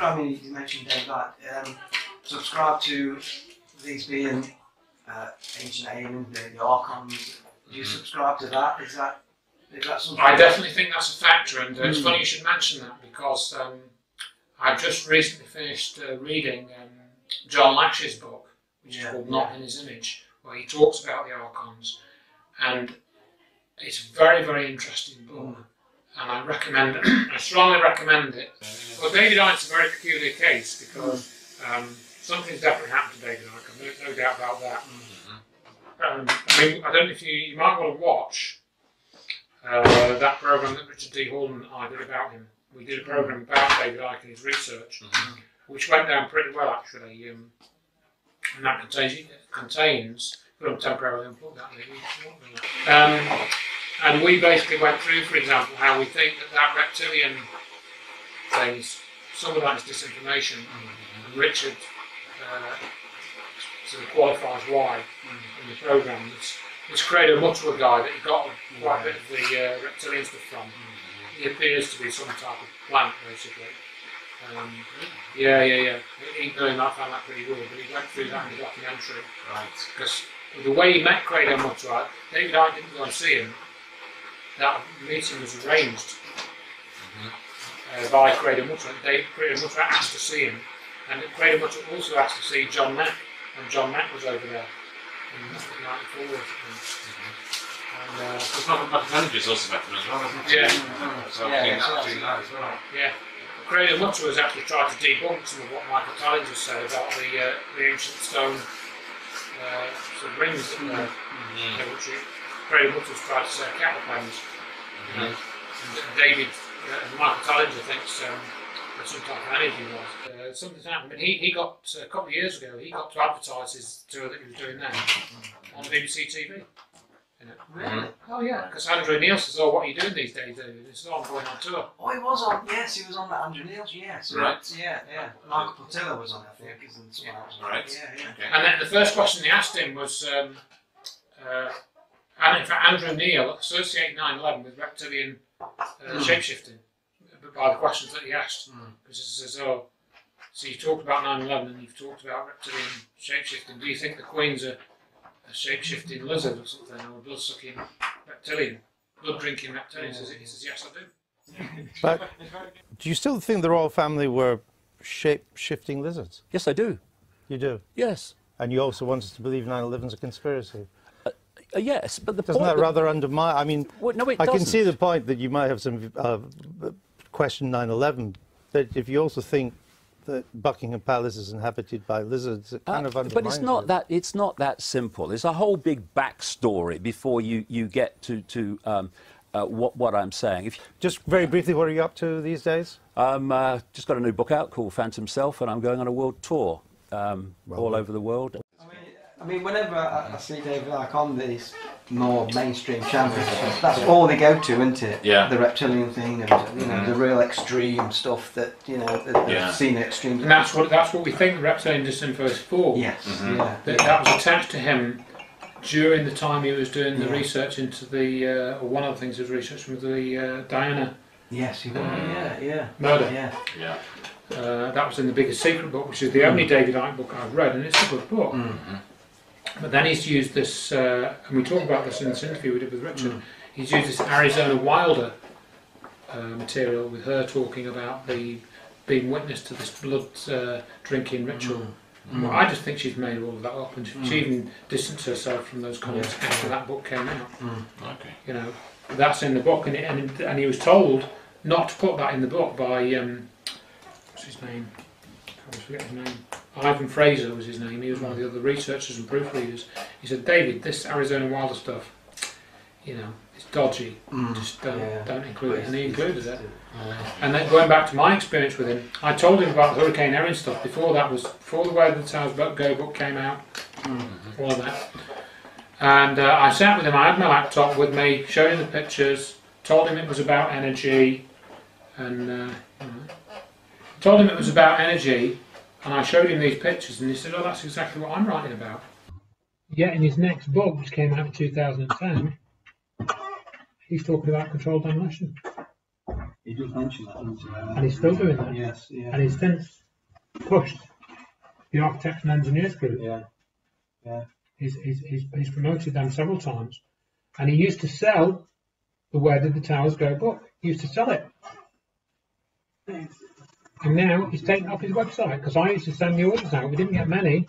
subscribe, you mentioned Dave Light, subscribe to these being Ancient Alien, the Archons. Do you subscribe to that? Is that something? I definitely think that's a factor, and it's funny you should mention that, because I've just recently finished reading John Lash's book, which is called Not in His Image, where he talks about the Archons, and it's a very, very interesting book, and I strongly recommend it. Well, David Icke's a very peculiar case, because something's definitely happened to David Icke, there's no doubt about that. I mean, I don't know if you might want to watch that programme that Richard D. Hallman and I did about him. We did a programme about David Icke and his research, which went down pretty well actually, and that contains put them temporarily unplugged that maybe. And we basically went through, for example, how we think that reptilian things, some of that is disinformation, and Richard sort of qualifies why in the programme. It's Credo Mutwa guy that he got quite a bit of the reptilian stuff from. He appears to be some type of plant, basically. Even though I found that pretty weird, but he went through that in the documentary. Right. Because the way he met Credo Mutwa, David Icke didn't go and see him. That meeting was arranged by Credo Mutwa. Credo Mutwa asked to see him, and Credo Mutwa also asked to see John Mack, and John Mack was over there in 1994. Documentaries also met them as well, hasn't it? Yeah. Credo Mutwa has actually tried to debunk some of what Michael Tallinger said about the ancient stone sort of rings that which Credo Mutwa's tried to say are cattle pens. And David Michael Tallinger thinks that some type of energy was. Something's happened. I mean, he got a couple of years ago. He got to advertise his tour that he was doing then on BBC TV. Really? Oh yeah, because Andrew Neil says, "Oh, what are you doing these days?" He says, "Oh, I'm going on tour." Oh, he was on. Yes, he was on that Andrew Neil's. Yes. Right. Yeah. Michael Portillo was on, I think, isn't someone else? Right. Yeah. And then the first question they asked him was, and in fact, Andrew Neil associated 9/11 with reptilian shapeshifting, by the questions that he asked, because he says, "Oh, so you talked about 9/11 and you've talked about reptilian shapeshifting. Do you think the Queen's a shape-shifting lizard or something, or a blood-sucking reptilian, blood-drinking reptilian?" He says, "Yes, I do." But do you still think the royal family were shape-shifting lizards? Yes, I do. You do? Yes. And you also want us to believe 9/11's a conspiracy? Yes, but the doesn't point that rather undermine? I mean, well, no, it I doesn't. can see the point that you might have some question 9/11, but if you also think that Buckingham Palace is inhabited by lizards, it kind of undermines but it's not that. It's not that simple. There's a whole big backstory before you get to what I'm saying. Just very briefly, what are you up to these days? Just got a new book out called Phantom Self, and I'm going on a world tour all over the world. I mean, whenever I see David Icke on these more mainstream channels, that's all they go to, isn't it? Yeah. The reptilian thing, and the real extreme stuff that they've seen extreme. And that's what we think the reptilian disinfo is for. Yes. That was attached to him during the time he was doing the research into the, or one of the things he was researching was the Diana. Yes, he was. Murder. Yeah. That was in the Biggest Secret book, which is the only David Icke book I've read, and it's a good book. But then he's used this, and we talk about this in this interview we did with Richard, he's used this Arizona Wilder material with her talking about being witness to this blood drinking ritual. Well, I just think she's made all of that up, and she even distanced herself from those comments after that book came out. Okay. That's in the book, and he was told not to put that in the book by what's his name? I always forget his name. Ivan Fraser was his name. He was one of the other researchers and proofreaders. He said, "David, this Arizona Wilder stuff, it's dodgy. Just don't include it." And he included it. And then going back to my experience with him, I told him about the Hurricane Erin stuff before the Way the Towers Go book came out, all of that. And I sat with him, I had my laptop with me, showed him the pictures, told him it was about energy, and told him it was about energy, and I showed him these pictures, and he said, "Oh, that's exactly what I'm writing about." Yet in his next book, which came out in 2010, he's talking about controlled demolition. He does mention that, doesn't he? And he's still doing that. Yes, yeah. And he's since pushed the Architects and Engineers Group. Yeah. He's promoted them several times. And he used to sell the Where Did the Towers Go book. He used to sell it. And now he's taken it off his website, because I used to send the orders out. We didn't get many.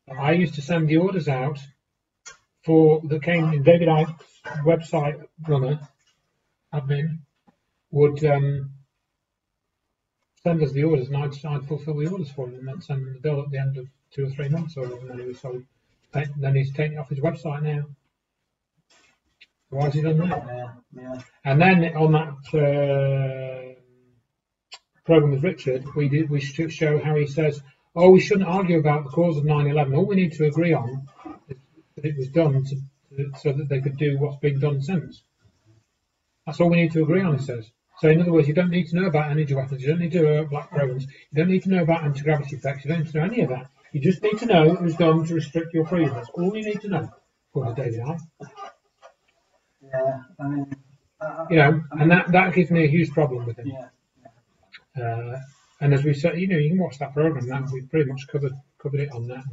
But I used to send the orders out that came in. David Icke's website runner, admin, would send us the orders, and I'd fulfill the orders for him, and then send him the bill at the end of 2 or 3 months, or then he was sold. Then he's taken it off his website now. Why has he done that? Yeah. And then on that program with Richard, we show how he says, we shouldn't argue about the cause of 9/11. All we need to agree on is that it was done so that they could do what's been done since. That's all we need to agree on, he says. So in other words, you don't need to know about energy weapons, you don't need to know about black programs, you don't need to know about anti-gravity effects, you don't need to know any of that. You just need to know it was done to restrict your freedom. That's all you need to know, according to David Icke. Yeah, I mean... and that gives me a huge problem with him. Yeah. And as we said, you can watch that program. That we pretty much covered it on that.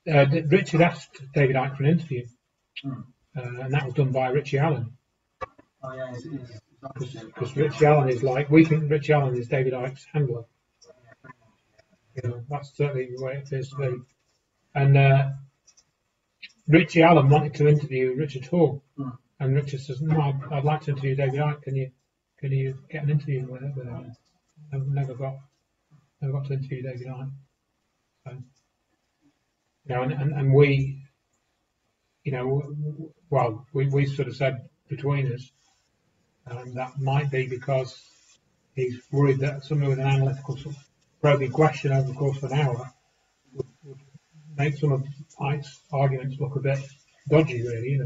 And Richard asked David Icke for an interview, and that was done by Richie Allen. Oh yeah, because Richie Allen is we think Richie Allen is David Icke's handler. That's certainly the way it appears to be. And Richie Allen wanted to interview Richard Hall, and Richard says, "No, I'd like to interview David Icke. Can you get an interview with him?" I've never got to interview David Icke. So, and we, we sort of said between us that might be because he's worried that somebody with an analytical sort of probing question over the course of an hour would make some of Icke's arguments look a bit dodgy, really,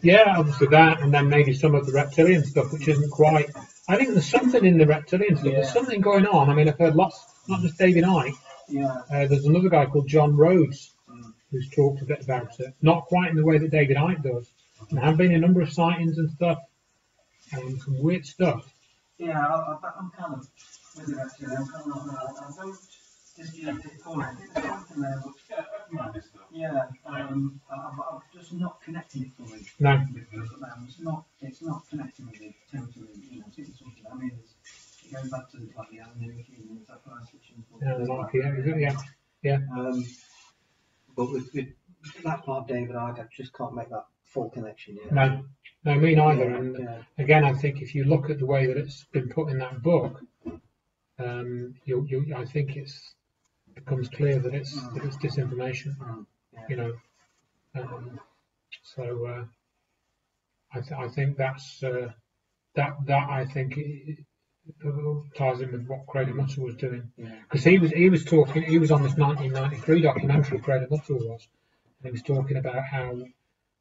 Yeah, obviously that, and then maybe some of the reptilian stuff, which isn't quite. I think there's something in the reptilian stuff. Yeah. There's something going on. I mean, I've heard lots, not just David Icke. Yeah. There's another guy called John Rhodes who's talked a bit about it. Not quite in the way that David Icke does. And there have been a number of sightings and stuff, and some weird stuff. Yeah, I'm kind of with the reptilian. I don't dispute it fully. There's something there which, I'm just not connecting it fully. No. It's not connecting with it totally, it's something. I mean, it goes back to the Anunnaki and the yeah. But with that part of David Icke, I just can't make that full connection yet. No, me neither. And again, I think if you look at the way that it's been put in that book, I think it becomes clear that it's disinformation. I think that's that I think it ties in with what Craig Mutter was doing, because he was on this 1993 documentary. Craig Mutter was, and he was talking about how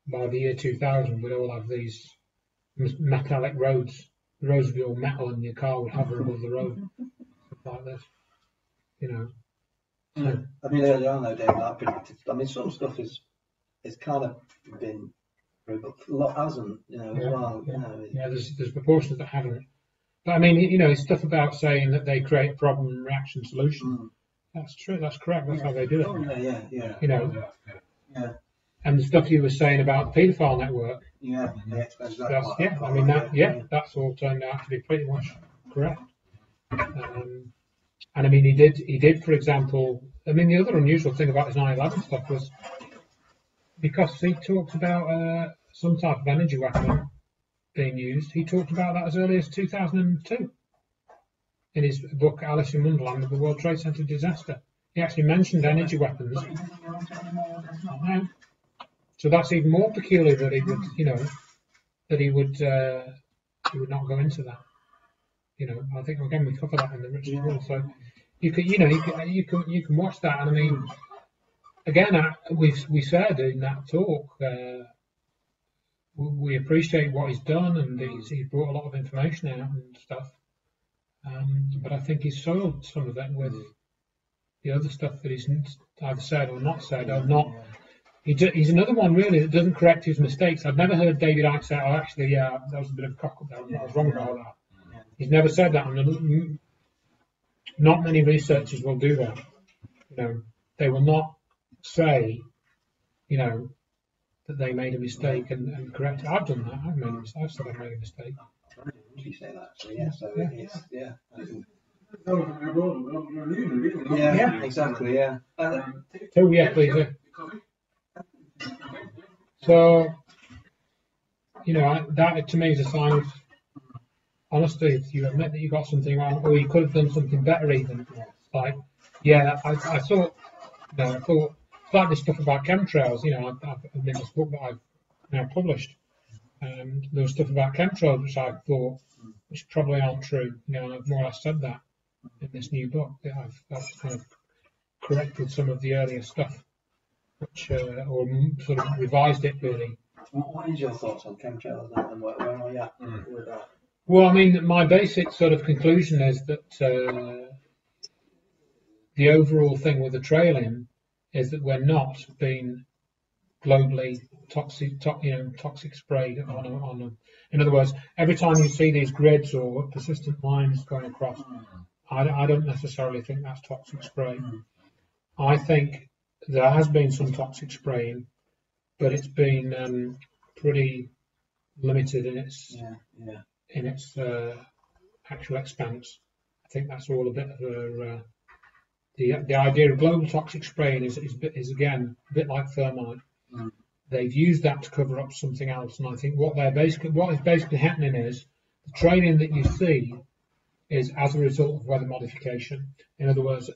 by the year 2000 we'd all have these metallic roads. The roads would be all metal, and your car would hover above the road, stuff like this. I mean, earlier on, though, David, I predicted. I mean, some stuff is kind of been proved, but a lot hasn't. As well. Yeah, there's proportions that haven't. But I mean, it's stuff about saying that they create problem, reaction, solution. That's true. That's correct. That's how they do it. Oh, yeah. Yeah. And the stuff you were saying about the paedophile network. Yeah. That's all turned out to be pretty much correct. And I mean, he did, for example. I mean, the other unusual thing about his 9/11 stuff was because he talked about some type of energy weapon being used. He talked about that as early as 2002 in his book Alice in Wonderland of the World Trade Center disaster. He actually mentioned energy weapons. So that's even more peculiar that he would, not go into that. I think again we cover that in the Richard Hall. So you can watch that, and I mean, again, we said in that talk, we appreciate what he's done, and he's brought a lot of information out and stuff. But I think he's soiled some of that with the other stuff that he's either said or not said, or not He's another one really that doesn't correct his mistakes. I've never heard David Icke say, "Oh, actually, yeah, that was a bit of a cock up there. I was wrong about that." He's never said that, and not many researchers will do that. They will not say, that they made a mistake and correct it. I've done that. I've said I've made a mistake. You say that, so yeah, so Yeah. it's, yeah. Yeah. Exactly, yeah. Oh, yeah, please. Yeah. So, that to me is a sign of honesty. If you admit that you got something wrong, or you could have done something better, even. Like, I thought, I thought, it's like this stuff about chemtrails. I've made this book that I've now published. There was stuff about chemtrails which I thought which probably aren't true. And I've more or less said that in this new book. That I've kind of corrected some of the earlier stuff, which or sort of revised it really. What is your thoughts on chemtrails and where are you at with that? Well, my basic sort of conclusion is that the overall thing with the trailing is that we're not being globally toxic sprayed on. In other words, every time you see these grids or persistent lines going across, I don't necessarily think that's toxic spray. I think there has been some toxic spraying, but it's been pretty limited in its actual expanse. I think that's all a bit of a the idea of global toxic spraying is again a bit like thermite. They've used that to cover up something else, and I think what is basically happening is the training that you see is as a result of weather modification. In other words,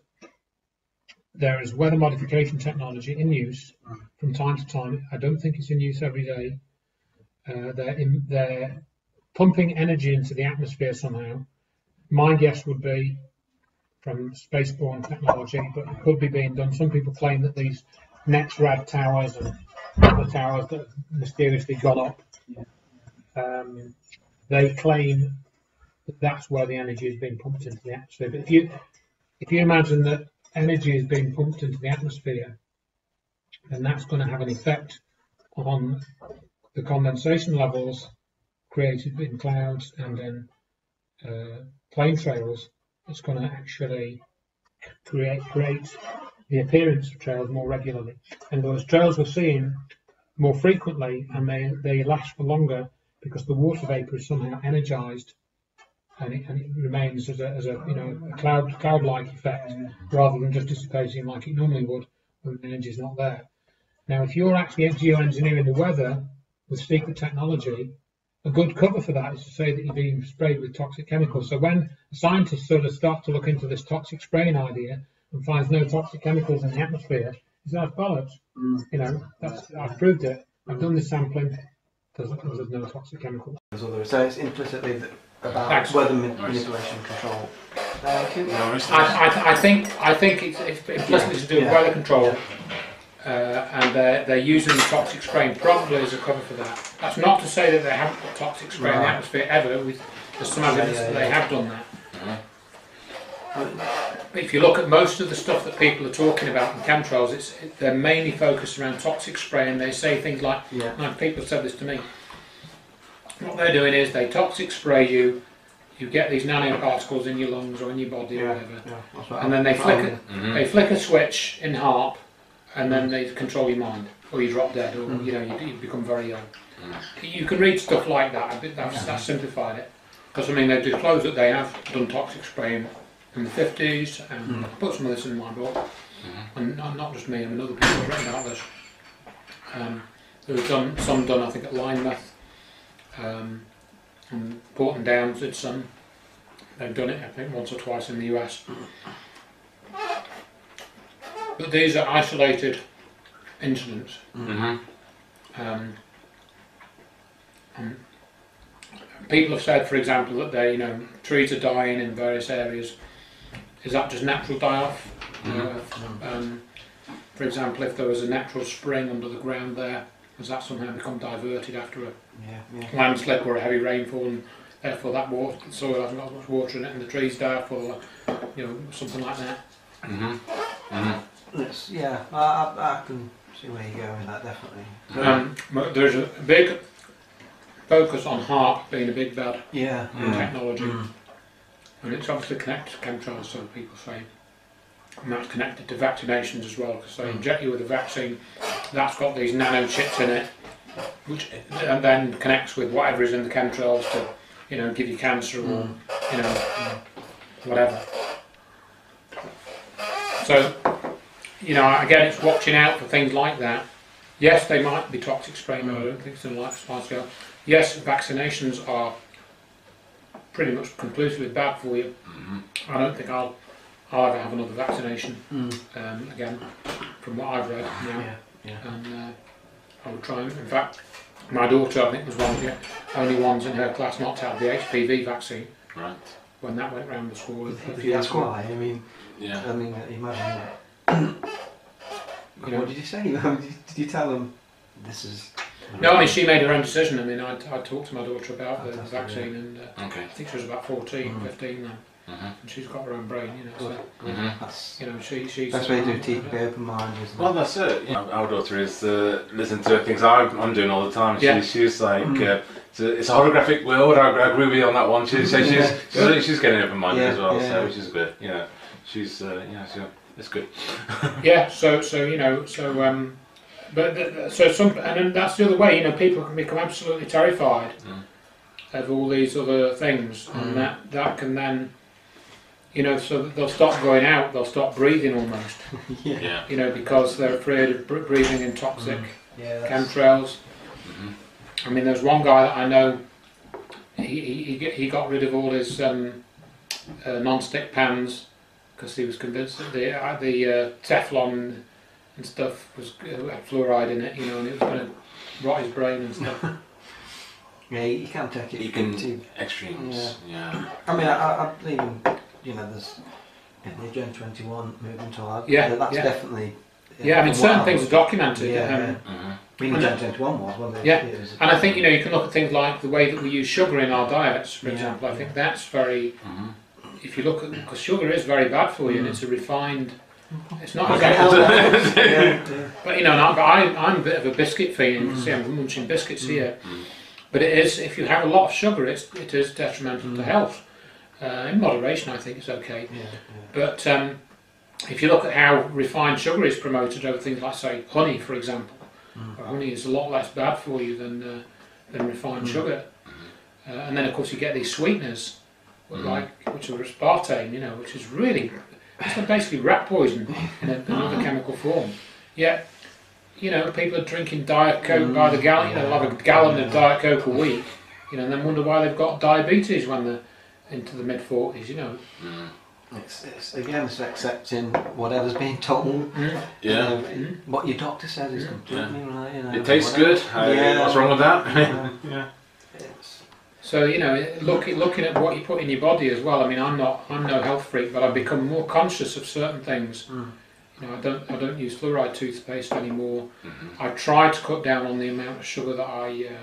there is weather modification technology in use from time to time. I don't think it's in use every day. They're pumping energy into the atmosphere somehow. My guess would be from spaceborne technology, but it could be being done. Some people claim that these NEXRAD towers and other towers that have mysteriously gone up, they claim that that's where the energy is being pumped into the atmosphere. But if you imagine that energy is being pumped into the atmosphere, then that's going to have an effect on the condensation levels created in clouds and in plane trails. It's going to actually create the appearance of trails more regularly. And those trails we're seeing more frequently, and they last for longer because the water vapor is somehow energized, and it remains as a cloud-like effect rather than just dissipating like it normally would when the energy is not there. Now, if you're actually geoengineering the weather with secret technology, a good cover for that is to say that you're being sprayed with toxic chemicals. So when scientists sort of start to look into this toxic spraying idea and finds no toxic chemicals in the atmosphere, it's not bollocks. I've proved it. I've done this sampling. There's no toxic chemicals. So it's implicitly about weather manipulation control. Thank you. I think it's implicitly to do with weather control. And they're using the toxic spraying probably as a cover for that. That's not to say that they haven't put toxic spray in the atmosphere ever. There's some evidence that they have done that. But if you look at most of the stuff that people are talking about in chemtrails, they're mainly focused around toxic spray, and they say things like, and people have said this to me, what they're doing is they toxic spray you get these nanoparticles in your lungs or in your body or whatever, and then they flick a switch in HAARP, and then they control your mind, or you drop dead, or you become very ill. You can read stuff like that. That's simplified it, because they disclose that they have done toxic spraying in the 50s, and I put some of this in my book, and not just me. Other people have written about this. There was some done, I think, at Lynmouth, and Portland Downs did some. They've done it, I think, once or twice in the US. But these are isolated incidents. People have said, for example, that trees are dying in various areas. Is that just natural die-off? For example, if there was a natural spring under the ground there, has that somehow become diverted after a landslip or a heavy rainfall, and therefore that the soil hasn't got much water in it, and the trees die off, or something like that? I can see where you're going with that, definitely. There's a big focus on heart being a big bad Yeah. in technology, and it's obviously connected to chemtrails, so people say. And that's connected to vaccinations as well, because they inject you with a vaccine that's got these nanochips in it, which and then connects with whatever is in the chemtrails to, give you cancer or, whatever. So, again, it's watching out for things like that. Yes, they might be toxic spray, but I don't think it's in a large scale. Yes, vaccinations are pretty much conclusively bad for you. I don't think I'll ever have another vaccination again, from what I've read now. And I would try. In fact, my daughter, I think, was one of the only ones in her class not to have the HPV vaccine. Right. When that went round the school. That's why. I mean, imagine. What did you say? Did you tell them this is? No, I mean, she made her own decision. I mean, I talked to my daughter about the vaccine, and I think she was about 14, 15 then. And she's got her own brain, so she's Best way to do keep an open mind, isn't it? Well, that's it. Our daughter is listening to things I'm doing all the time. She's like, it's a holographic world. I agree with you on that one. She's getting open minded as well, so which is good. She's it's good. And that's the other way. People can become absolutely terrified of all these other things, and that can then. So they'll stop going out, they'll stop breathing almost. Because they're afraid of breathing in toxic chemtrails. I mean, there's one guy that I know, he got rid of all his non-stick pans because he was convinced that the Teflon and stuff had fluoride in it, and it was going to rot his brain and stuff. You can't take it. You can extremes. I mean, I even. There's the Gen 21 moving to our. That's definitely. I mean, certain things are documented. Even Gen 21 was, wasn't it? And I think you can look at things like the way that we use sugar in our diets, for example. I think that's very. If you look at, because sugar is very bad for you, and it's a refined. It's not. But I'm a bit of a biscuit fiend. You can see I'm munching biscuits here. But it is, if you have a lot of sugar, it is detrimental to health. In moderation, I think it's okay. But if you look at how refined sugar is promoted over things like, say, honey, for example, honey is a lot less bad for you than refined sugar. And then, of course, you get these sweeteners, which are aspartame, which is really, it's basically rat poison in another chemical form. Yet, people are drinking Diet Coke by the gallon. They'll have a gallon of Diet Coke a week, and then wonder why they've got diabetes when they're into the mid-40s, It's accepting whatever's being told. What your doctor says is completely right. It tastes good. What's wrong with that? So looking at what you put in your body as well. I mean, I'm no health freak, but I've become more conscious of certain things. I don't use fluoride toothpaste anymore. I try to cut down on the amount of sugar that I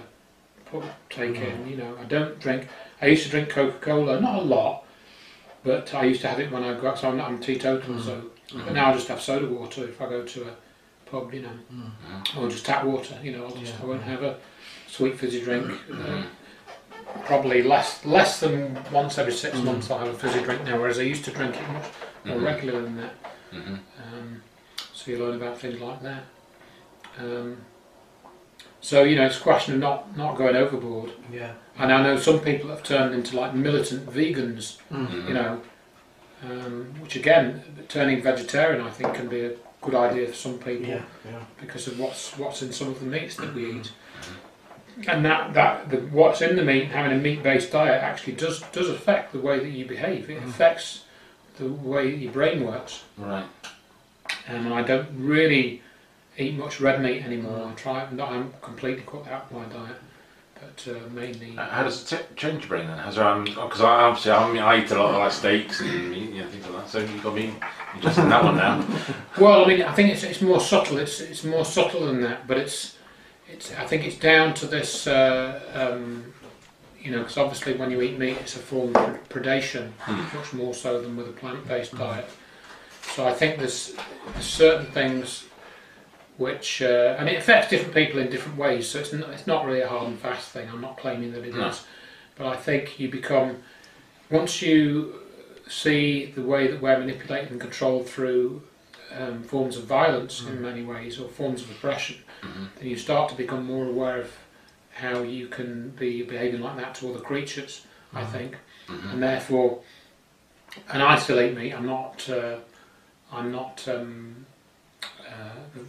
take in. I don't drink. I used to drink Coca-Cola, not a lot, but I used to have it when I go out, so I'm teetotal, but now I just have soda water if I go to a pub, or just tap water, I won't have a sweet fizzy drink. Probably less than once every 6 months I'll have a fizzy drink now, whereas I used to drink it much more regular than that. So you learn about things like that. So it's a question of not going overboard. And I know some people have turned into like militant vegans, which again, turning vegetarian I think can be a good idea for some people because of what's in some of the meats that we eat. And what's in the meat, having a meat-based diet actually does affect the way that you behave. It affects the way your brain works. Right. And I don't really eat much red meat anymore. I'm completely cut out of my diet, but mainly. How does it change your brain then? Because I eat a lot of like steaks and meat, things like that. So you've got me interested in that one now. Well, I mean, I think it's more subtle. It's more subtle than that, but I think it's down to this. Because obviously when you eat meat, it's a form of predation, much more so than with a plant-based diet. So I think there's certain things which, and it affects different people in different ways, so it's not really a hard and fast thing. I'm not claiming that it is, but I think you become, once you see the way that we're manipulated and controlled through forms of violence in many ways, or forms of oppression, then you start to become more aware of how you can be behaving like that to other creatures, I think, and therefore, and I still eat meat. I'm not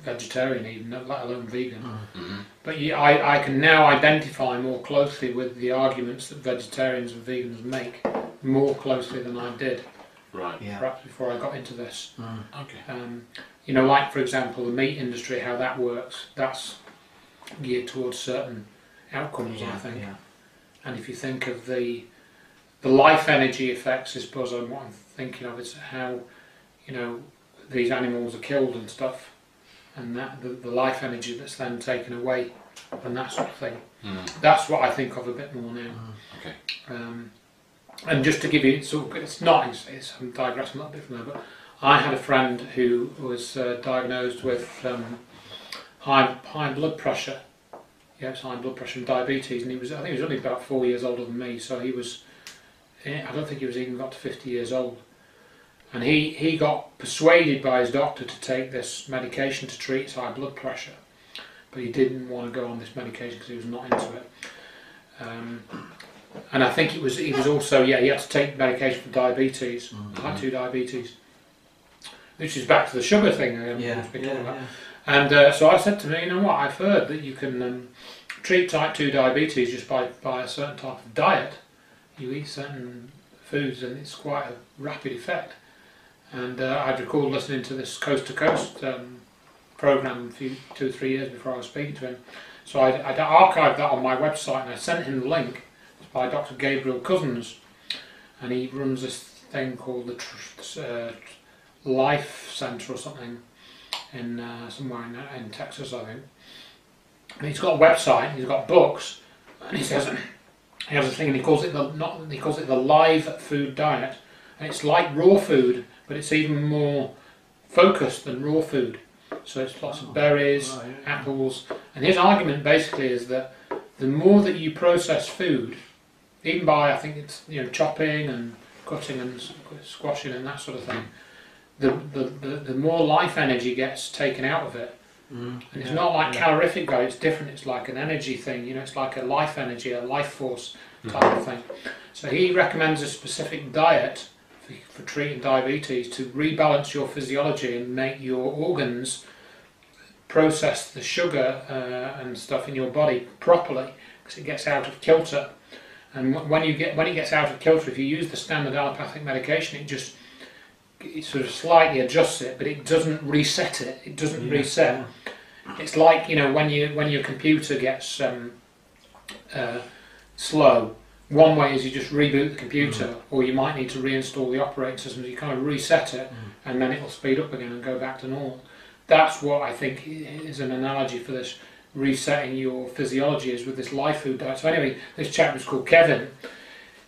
vegetarian even, let alone vegan. But I can now identify more closely with the arguments that vegetarians and vegans make, more closely than I did. Right. Yeah. Perhaps before I got into this. Okay. You know, like for example, the meat industry, how that works, that's geared towards certain outcomes, I think. Yeah. And if you think of the life energy effects, I suppose what I'm thinking of is how, you know, these animals are killed and stuff, and that the life energy that's then taken away, and that sort of thing. That's what I think of a bit more now. Okay. And just to give you, I'm digressing a little bit from there, but I had a friend who was diagnosed with high blood pressure. Yes, high blood pressure and diabetes, and I think he was only about 4 years older than me, so he was, I don't think he was even got to 50 years old. And he got persuaded by his doctor to take this medication to treat his high blood pressure, but he didn't want to go on this medication because he was not into it. And I think he was also, he had to take medication for diabetes, type 2 diabetes, which is back to the sugar thing again. And so I said to him, you know what, I've heard that you can treat type 2 diabetes just by a certain type of diet. You eat certain foods and it's quite a rapid effect. And I'd recall listening to this Coast to Coast programme 2 or 3 years before I was speaking to him. So I'd archived that on my website and I sent him the link. It's by Dr. Gabriel Cousens, and he runs this thing called the Life Centre or something in somewhere in Texas, I think. And he's got a website, he's got books, and he says he has a thing, and he calls it the live food diet, and it's like raw food, but it's even more focused than raw food. So it's lots of berries, apples, and his argument basically is that the more that you process food, even by, I think it's, you know, chopping and cutting and squashing and that sort of thing, the more life energy gets taken out of it. And it's not like calorific diet, it's different, it's like an energy thing, you know, it's like a life energy, a life force type of thing. So he recommends a specific diet for treating diabetes to rebalance your physiology and make your organs process the sugar and stuff in your body properly, because it gets out of kilter. And when it gets out of kilter, if you use the standard allopathic medication, it sort of slightly adjusts it, but it doesn't reset it. It doesn't reset. It's like, you know, when your computer gets slow. One way is you just reboot the computer, or you might need to reinstall the operating system. You kind of reset it, and then it'll speed up again and go back to normal. That's what I think is an analogy for this resetting your physiology, is with this live food diet. So anyway, this chap was called Kevin.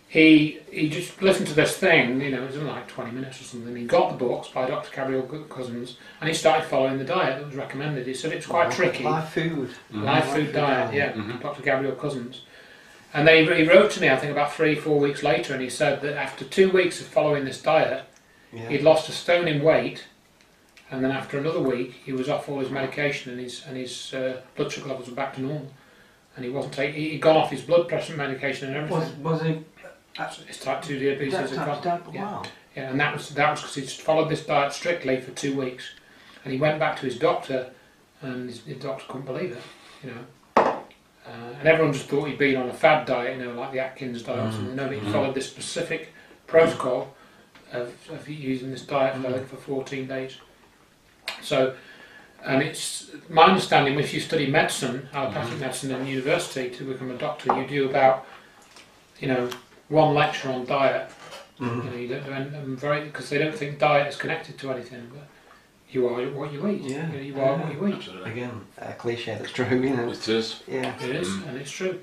He just listened to this thing, you know, it was in like 20 minutes or something. He got the books by Dr. Gabriel Cousens, and he started following the diet that was recommended. He said it was quite tricky. Live food. Live food diet, yeah, Dr. Gabriel Cousens. And then he wrote to me, I think about 3-4 weeks later, and he said that after 2 weeks of following this diet, he'd lost 1 stone in weight, and then after another week, he was off all his medication, and his blood sugar levels were back to normal, and he'd gone off his blood pressure medication and everything. Was he? His type 2 diabetes had gone. Wow. Yeah, and that was because he'd followed this diet strictly for 2 weeks, and he went back to his doctor, and his doctor couldn't believe it, you know. And everyone just thought he'd been on a fad diet, you know, like the Atkins diet or something. No, but he followed this specific protocol of using this diet for 14 days. So, and it's my understanding, if you study medicine, allopathic medicine in university to become a doctor, you do about, you know, 1 lecture on diet. You know, you don't do because they don't think diet is connected to anything, but you are what you eat. Yeah. You know, you are what you eat. Absolutely. Again, a cliche that's true, you know. It is. Yeah. It is, and it's true.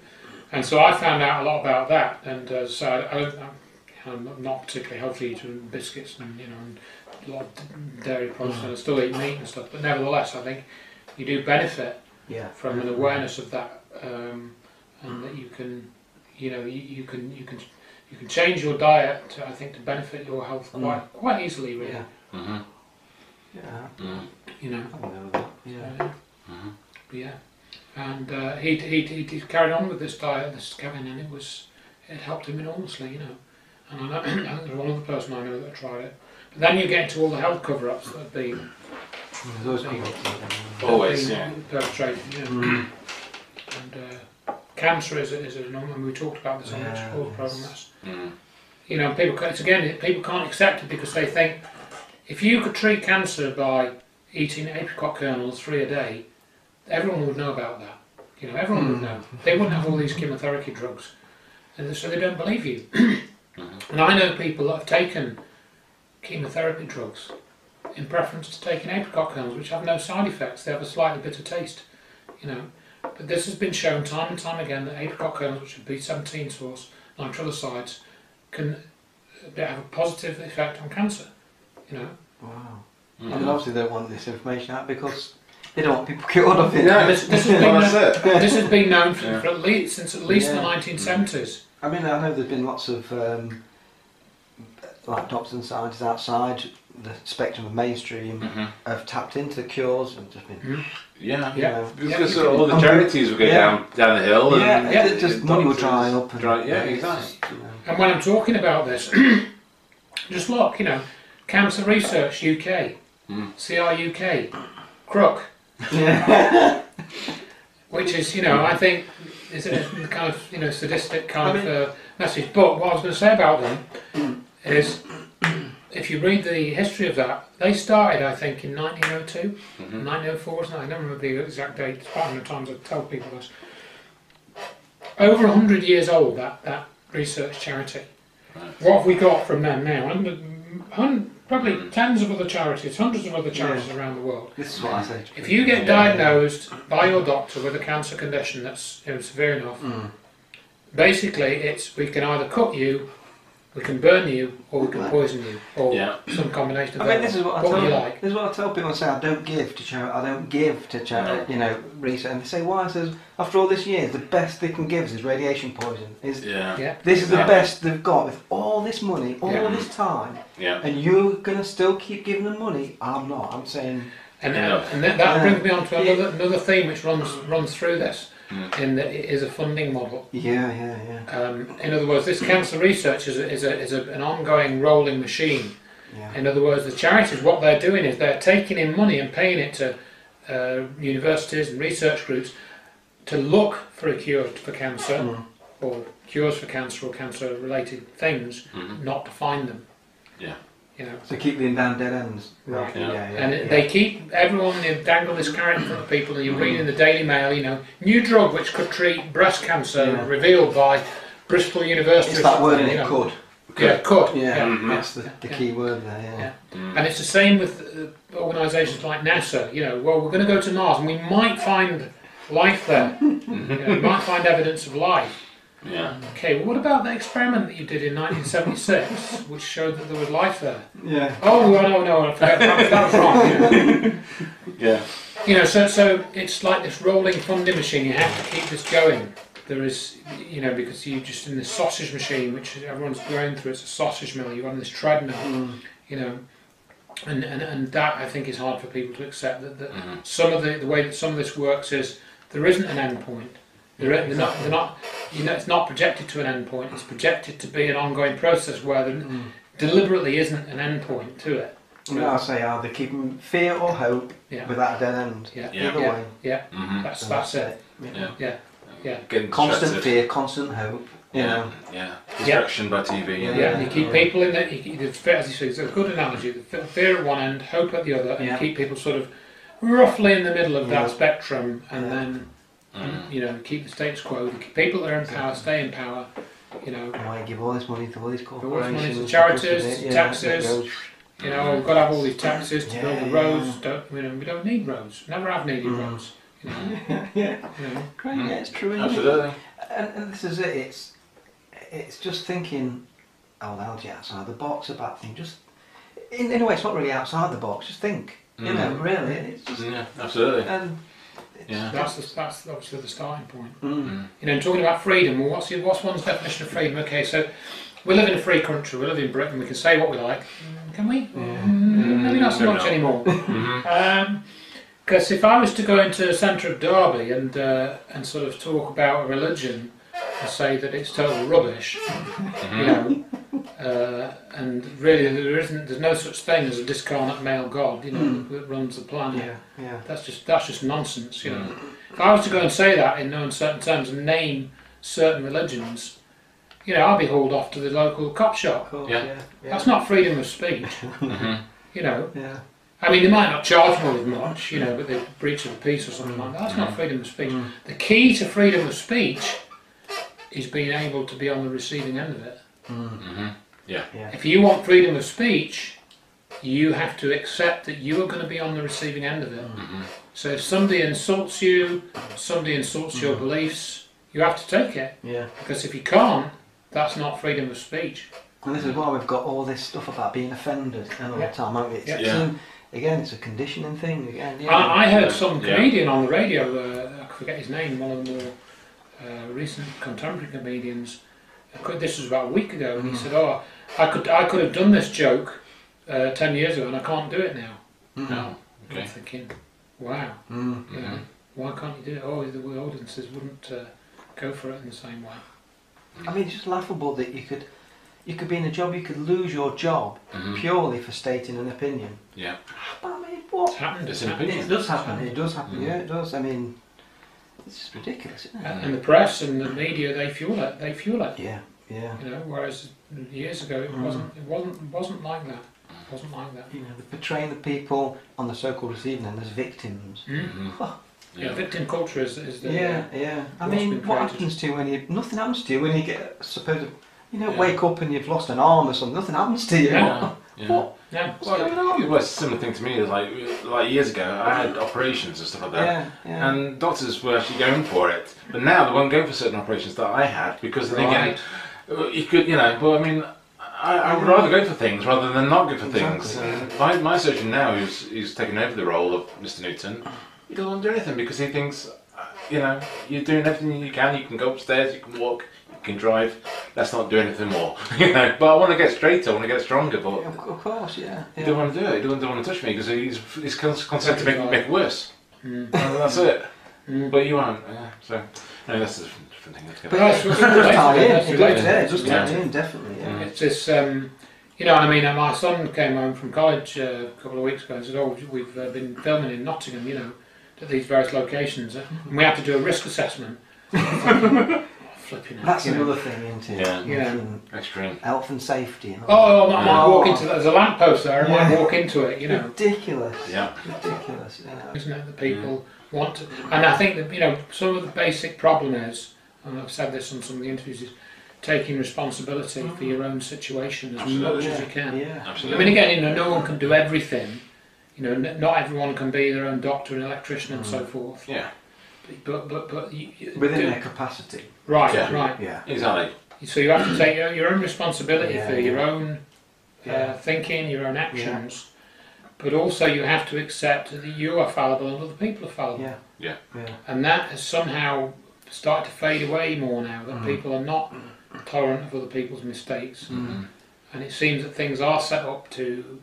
And so I found out a lot about that, and so I'm not particularly healthy eater, and biscuits and, you know, and a lot of dairy products and I still eat meat and stuff, but nevertheless, I think you do benefit Yeah. from an awareness of that, and that you can, you know, you can change your diet to, I think, to benefit your health quite easily, really. Yeah. Mm-hmm. Yeah. You know. I know that. Yeah. Yeah. And he carried on with this diet, this Kevin, and it helped him enormously, you know. And I think there's one other person I know that tried it. But then you get into all the health cover-ups that have been There's always people. Always, yeah. perpetrated, you know. And cancer is an enormous, and we talked about this on the health program. That's, you know, people can't accept it because they think if you could treat cancer by eating apricot kernels 3 a day, everyone would know about that. You know, everyone would know. They wouldn't have all these chemotherapy drugs, and so they don't believe you. And I know people that have taken chemotherapy drugs in preference to taking apricot kernels, which have no side effects. They have a slightly bitter taste, you know. But this has been shown time and time again that apricot kernels, which are B17 source nitrosides, can have a positive effect on cancer, you know. Wow. And obviously they don't want this information out because they don't want people cured of it. Yeah, This has been known for at least since at least the 1970s. I mean, I know there's been lots of like doctors and scientists outside the spectrum of mainstream have tapped into the cures and just been because all the charities will go down the hill and just money will dry up. And, exactly. And when I'm talking about this, just look, you know, Cancer Research UK, CR UK, Crook, which is, you know, I think is a kind of, you know, sadistic kind of message. But what I was going to say about them is, if you read the history of that, they started, I think, in 1902, 1904, I don't remember the exact date. It's quite a number of times I tell people this. Over 100 years old, that research charity. What have we got from them now? Probably tens of other charities, hundreds of other charities around the world. This is what I say. If you get diagnosed by your doctor with a cancer condition that's, you know, severe enough, basically we can either cut you, we can burn you, or we can poison you, or some combination of I mean, this is what I tell like. This is what I tell people. I say I don't give to charity. I don't give to charity. You know, research. And they say why? I says after all this years, the best they can give us is radiation poison. This is the best they've got with all this money, all this time. And you're gonna still keep giving them money? I'm not. I'm saying. And that brings me on to another theme which runs through this. In that it is a funding model. In other words, this cancer research is an ongoing rolling machine. In other words, the charities, what they're doing is they're taking in money and paying it to universities and research groups to look for a cure for cancer, or cures for cancer or cancer-related things, not to find them. You know, so keep being down dead ends. Right. And they keep everyone, they dangle this carrot in front of people, and you read in the Daily Mail, you know, new drug which could treat breast cancer revealed by Bristol University. It's that word in it, could. Could. That's the key word there. And it's the same with organisations like NASA. You know, well, we're going to go to Mars, and we might find life there. You know, we might find evidence of life. Okay, well, what about the experiment that you did in 1976, which showed that there was life there? Oh, no, I forgot that was wrong. You know? You know, so it's like this rolling funding machine. You have to keep this going. There is, you know, because you're just in this sausage machine, which everyone's going through. It's a sausage mill. You're on this treadmill, you know, and that I think is hard for people to accept. That some of the way that some of this works is there isn't an end point. They're not, you know, it's not projected to an end point. It's projected to be an ongoing process where there deliberately isn't an end point to it. No, I say either keeping fear or hope without a dead end. Either way. That's it. Constant fear, constant hope. You know. Distraction by TV. You keep people in the, as you say, it's a good analogy. The fear at one end, hope at the other, and keep people sort of roughly in the middle of that spectrum, and then. You know, keep the status quo. The people that are in power stay in power. You know, why give all this money to all these corporations? All this money to charities, taxes. You know, we've got to have all these taxes to build the roads. We don't need roads. Never have needed roads. You know. Great, it's true. Absolutely. And this is it. It's just thinking, oh, algae outside the box about things. in a way, it's not really outside the box. Just think, you know, really, it's just absolutely. And that's obviously the starting point. You know, talking about freedom. Well, what's one's definition of freedom? Okay, so we live in a free country. We live in Britain. We can say what we like. Can we? Maybe not so much anymore. Because if I was to go into the centre of Derby and sort of talk about a religion and say that it's total rubbish, you know, and really there's no such thing as a discarnate male god, you know, that runs the planet. That's just nonsense, you know. If I was to go and say that in no uncertain terms and name certain religions, you know, I'll be hauled off to the local cop shop. That's not freedom of speech, you know. I mean, they might not charge me with much, you know, but they breach of the peace or something like that. That's not freedom of speech. The key to freedom of speech is being able to be on the receiving end of it. If you want freedom of speech, you have to accept that you are going to be on the receiving end of it. So if somebody insults you, somebody insults your beliefs, you have to take it. Because if you can't, that's not freedom of speech. And this is why we've got all this stuff about being offended all the time, haven't we? Again, it's a conditioning thing. Again, I heard some comedian on the radio, I forget his name, one of the more recent contemporary comedians. This was about a week ago, and he said, "Oh, I could have done this joke 10 years ago, and I can't do it now." I'm thinking, wow, you know, why can't you do it? Oh, the audiences wouldn't go for it in the same way. I mean, it's just laughable that you could be in a job, you could lose your job purely for stating an opinion. But I mean, what? It's happened. It does happen. It does happen. Yeah, it does. I mean, it's just ridiculous, isn't it? And the press and the media, they fuel it. Yeah. You know, whereas years ago it wasn't like that. It wasn't like that. You know, they're portraying the people on the so-called receiving end as victims. Victim culture is the I mean, what happens to you when nothing happens to you when you get wake up and you've lost an arm or something? Nothing happens to you. What? What's going on? It was a similar thing to me. Like years ago, I had operations and stuff like that, and doctors were actually going for it. But now they won't go for certain operations that I had because again, you could, you know. But I mean, I would rather go for things rather than not go for things. And my surgeon now, who's taken over the role of Mr. Newton, he doesn't want to do anything because he thinks, you know, you're doing everything you can. You can go upstairs, you can walk, you can drive. Let's not do anything more, you know. But I want to get straighter, I want to get stronger. But of course, he don't want to do it. He doesn't want to touch me because he's content to make it worse. That's it. But you won't. So no, that's a different thing. But it does tie in, definitely. It's this, you know, I mean, my son came home from college a couple of weeks ago and said, "Oh, we've been filming in Nottingham, you know, at these various locations, and we have to do a risk assessment." That's another thing, isn't it? Yeah. Extreme. Health and safety. And I might walk into that. There's a lamppost there. I might walk into it. You know. Ridiculous. Ridiculous. You know. Isn't it that people want to? And I think that, you know, some of the basic problem is, and I've said this on some of the interviews, is taking responsibility for your own situation as much as you can. Absolutely. I mean, again, you know, no one can do everything. You know, not everyone can be their own doctor and electrician and so forth. But within their capacity. Right. Yeah. Exactly. So you have to take your own responsibility for your own thinking, your own actions, but also you have to accept that you are fallible and other people are fallible. And that has somehow started to fade away more now. That people are not tolerant of other people's mistakes, and it seems that things are set up to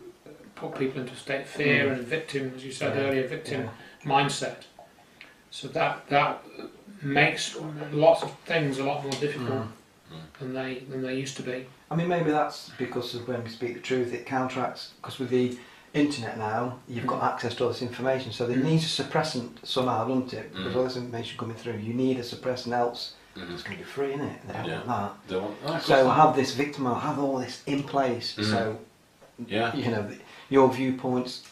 put people into a state of fear and victim, as you said earlier, victim mindset. So that makes lots of things a lot more difficult than they used to be. I mean, maybe that's because of when we speak the truth, it counteracts, because with the internet now, you've got access to all this information, so it needs a suppressant somehow, doesn't it? Because all this information coming through, you need a suppressant, else it's going to be free, isn't it? They don't want that. So have this victim, have all this in place, so you know, your viewpoints,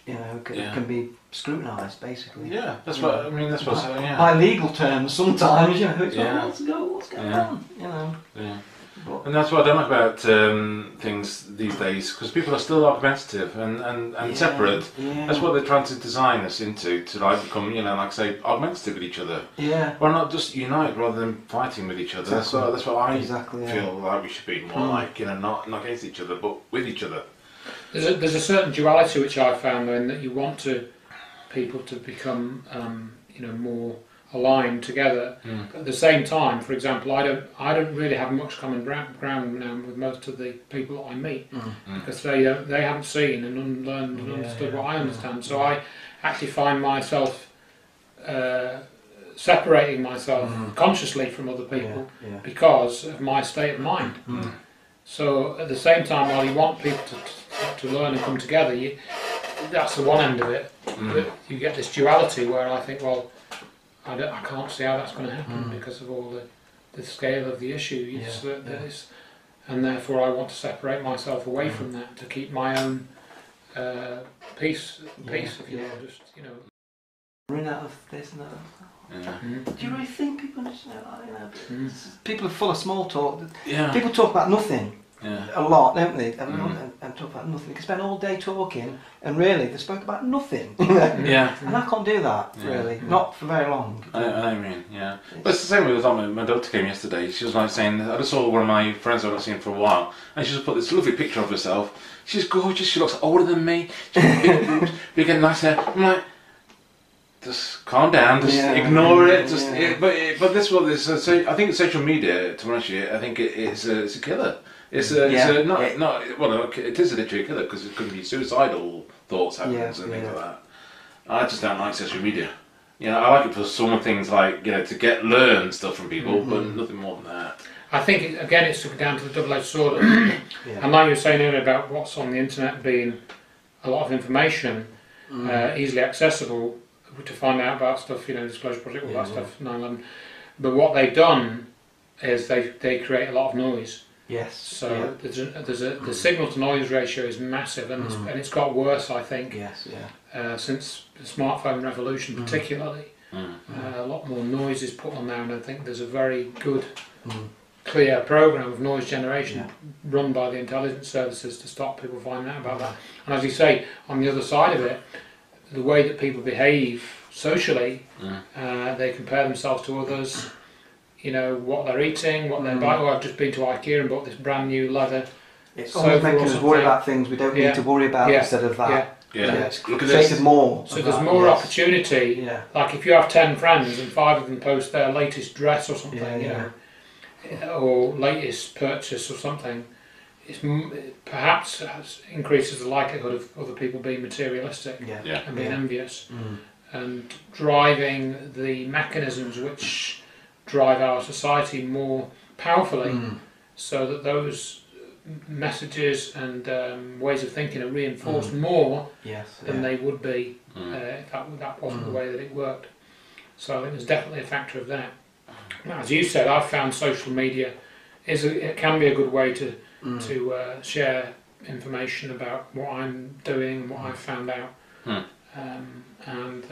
you know, can be scrutinised, basically. Yeah, that's what I mean. That's what I'm saying. By legal terms, sometimes, you know, it's what's going on, you know. And that's what I don't like about things these days, because people are still argumentative and separate. That's what they're trying to design us into, to like become, you know, like say, argumentative with each other. Why not just unite rather than fighting with each other? Exactly. That's what I feel like we should be more like, you know, not against each other, but with each other. There's a certain duality which I've found though, in that you want people to become more aligned together. But at the same time, for example, I don't really have much common ground now with most of the people that I meet because they haven't seen and unlearned and understood what I understand. So I actually find myself separating myself consciously from other people because of my state of mind. So at the same time, while you want people to learn and come together, that's the one end of it. But you get this duality where I think, well, I can't see how that's going to happen because of all the scale of the issue. And therefore I want to separate myself away from that to keep my own peace, if you will. Just, Run out of this and that. Do you really think people just people are full of small talk? People talk about nothing a lot, don't they? And talk about nothing. They can spend all day talking, and really they spoke about nothing. And I can't do that really, not for very long. I mean, but it's the same with my daughter came yesterday. She was like saying, I just saw one of my friends I've not seen for a while, and she just put this lovely picture of herself. She's gorgeous. She looks older than me. She's got big boobs, big and nice hair. I'm like, just calm down, just ignore it. But this what this. So I think social media, to be honest with you, I think it's a killer. It's it is a literary killer because it could be suicidal thoughts happening and things like that. I just don't like social media. I like it for some things like to learn stuff from people, but nothing more than that. I think again it's down to the double-edged sword. And like you were saying earlier about what's on the internet being a lot of information, easily accessible to find out about stuff, Disclosure Project, all that stuff, 9/11. But what they've done is they create a lot of noise. Yes. So the signal to noise ratio is massive, and it's got worse, I think. Yes. Since the smartphone revolution, particularly, a lot more noise is put on there, and I think there's a very good, clear program of noise generation run by the intelligence services to stop people finding out about that. And as you say, on the other side of it, the way that people behave socially, they compare themselves to others. What they're eating, what they're buying. I've just been to IKEA and bought this brand new leather. It's always making us worry about things we don't need to worry about instead of that. It's created more. So there's more opportunity. Like if you have 10 friends and 5 of them post their latest dress or something, or latest purchase or something, perhaps increases the likelihood of other people being materialistic and being envious and driving the mechanisms which drive our society more powerfully, so that those messages and ways of thinking are reinforced more than they would be if that wasn't the way that it worked. So I think there's definitely a factor of that. As you said, I've found social media it can be a good way to share information about what I'm doing, what I've found out, and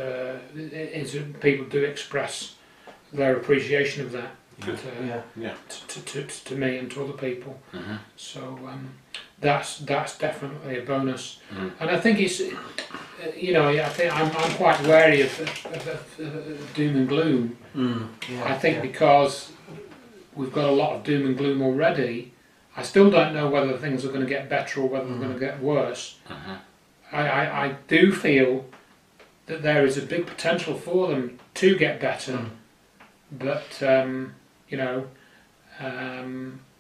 people do express their appreciation of that to me and to other people. So that's definitely a bonus. And I think it's I think I'm quite wary of doom and gloom. I think because we've got a lot of doom and gloom already, I still don't know whether things are going to get better or whether they're going to get worse. I do feel that there is a big potential for them to get better. But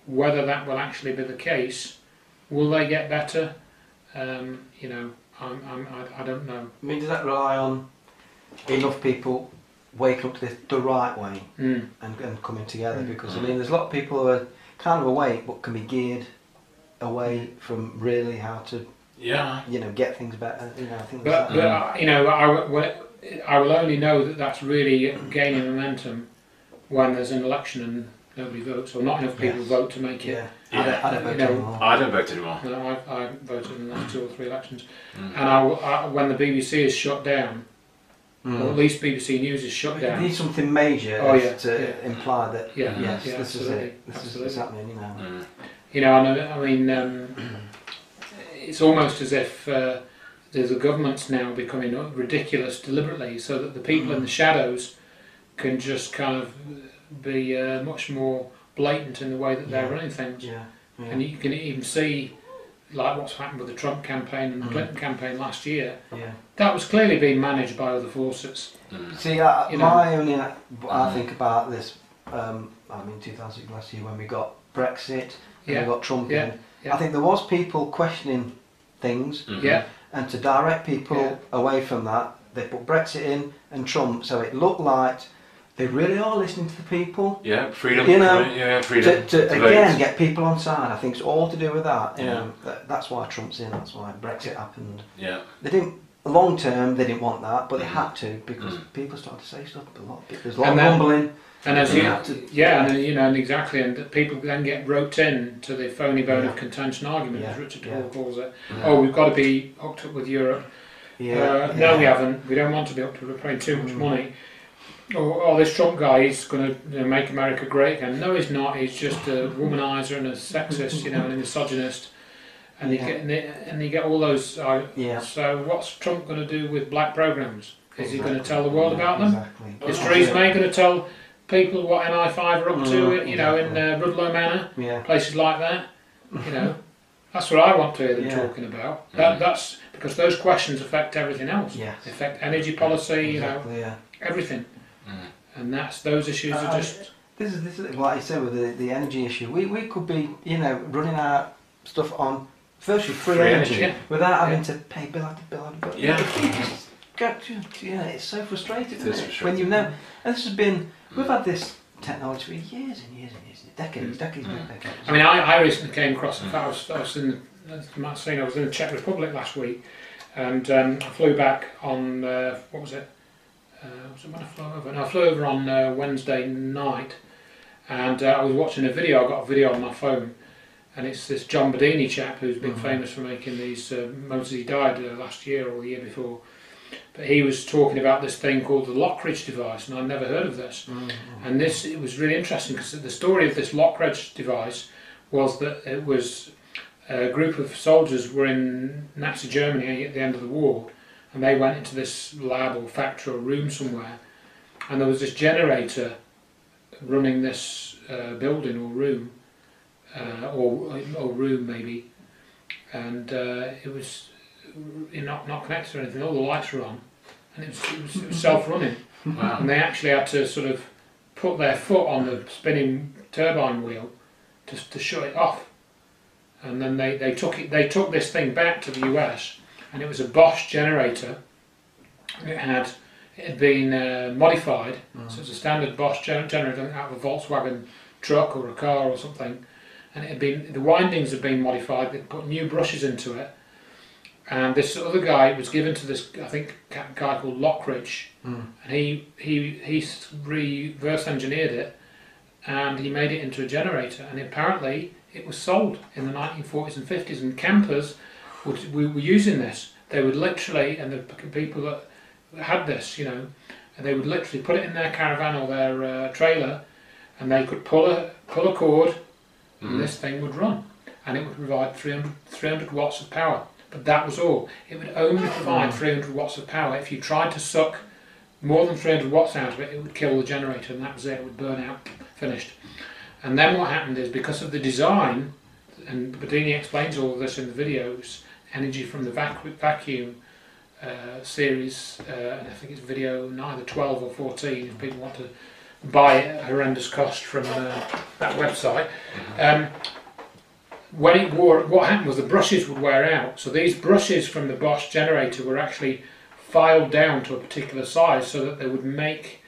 whether that will actually be the case, will they get better? I don't know. I mean, does that rely on enough people waking up to this the right way and coming together? Because I mean, there's a lot of people who are kind of awake but can be geared away from really how to get things better. I will only know that that's really gaining momentum when there's an election and nobody votes, or not enough people vote to make it. I don't vote anymore. I don't vote anymore. No, I voted in the last 2 or 3 elections. And when the BBC is shut down, or at least BBC News is shut down. You need something major to imply that this is it. This is happening. I mean, it's almost as if there's the governments now becoming ridiculous deliberately, so that the people in the shadows can just kind of be much more blatant in the way that they're running things. And you can even see like what's happened with the Trump campaign and the Clinton campaign last year, that was clearly being managed by other forces. See, my only, I think about this, I mean 2000 last year when we got Brexit and we got Trump in, I think there was people questioning things, and to direct people away from that, they put Brexit in and Trump, so it looked like they really are listening to the people. Yeah, freedom. You know, freedom. To again get people on side. I think it's all to do with that. You know, that's why Trump's in. That's why Brexit happened. Yeah. They didn't. Long term, they didn't want that, but they had to because people started to say stuff. There's a lot of rumbling. And as and exactly, and people then get roped in to the phony bone of contention argument, as Richard Hall calls it. Oh, we've got to be hooked up with Europe. No, we haven't. We don't want to be hooked up. We're paying too much money. Oh, this Trump guy, he's going to make America great again. No, he's not. He's just a womanizer and a sexist, and a misogynist. And you get all those. So what's Trump going to do with black programs? Is he going to tell the world about them? Exactly. Is Theresa May going to tell people what MI5 are up to? In Rudloe Manor, places like that. That's what I want to hear them talking about. That's because those questions affect everything else. They affect energy policy. Everything. And those issues are just. This is like you said with the energy issue. We could be running our stuff on virtually free energy without having to pay bill after bill after bill. It's so frustrating when and this has been, we've had this technology for years and years and years, decades. I mean, I recently came across. I was in the Czech Republic last week, and I flew back on what was it? Was it when I flew over? No, I flew over on Wednesday night, and I was watching a video. I got a video on my phone, and it's this John Bedini chap who's been famous for making these motors. He died last year or the year before, but he was talking about this thing called the Lockridge device, and I'd never heard of this. And it was really interesting because the story of this Lockridge device was that it was a group of soldiers were in Nazi Germany at the end of the war. And they went into this lab or factory or room somewhere, and there was this generator running this building or room, or room maybe, and it was not connected or anything. All the lights were on, and it was self-running. Wow. And they actually had to sort of put their foot on the spinning turbine wheel to shut it off, and then they took this thing back to the US. And it was a Bosch generator. It had been modified, so it's a standard Bosch generator out of a Volkswagen truck or a car or something. And the windings had been modified. They put new brushes into it. And this other guy was given to this, I think, guy called Lockridge, and he reverse engineered it, and he made it into a generator. And apparently, it was sold in the 1940s and 50s, and campers. We were using this. They would literally, and the people that had this, and they would literally put it in their caravan or their trailer, and they could pull a cord, and this thing would run, and it would provide 300 watts of power. But that was all. It would only provide 300 watts of power. If you tried to suck more than 300 watts out of it, it would kill the generator, and that was it. It would burn out, finished. And then what happened is, because of the design, and Bedini explains all of this in the videos. Energy from the vacuum series, and I think it's video either 12 or 14 if people want to buy it at horrendous cost from that website. When it wore, what happened was the brushes would wear out, so these brushes from the Bosch generator were actually filed down to a particular size so that they would make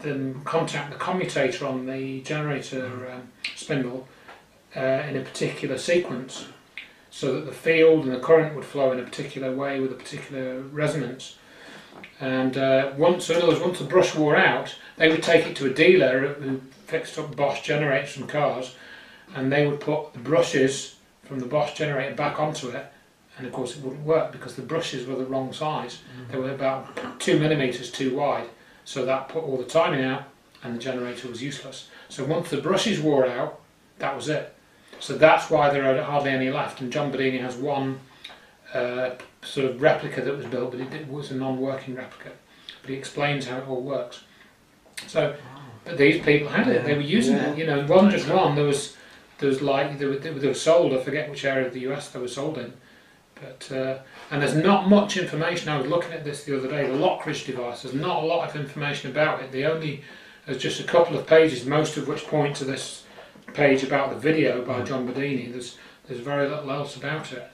them contact the commutator on the generator spindle in a particular sequence, so that the field and the current would flow in a particular way with a particular resonance. And once the brush wore out, they would take it to a dealer who fixed up Bosch generators from cars, and they would put the brushes from the Bosch generator back onto it, and of course it wouldn't work because the brushes were the wrong size. They were about 2 millimeters too wide, so that put all the timing out, and the generator was useless. So once the brushes wore out, that was it. So that's why there are hardly any left, and John Bedini has one sort of replica that was built, but it was a non-working replica. But he explains how it all works. So, but these people had it; they were using it. It wasn't just one. There there's like they were sold. I forget which area of the US they were sold in, but and there's not much information. I was looking at this the other day. The Lockridge device. There's not a lot of information about it. There's just a couple of pages, most of which point to this page about the video by John Bedini. There's very little else about it.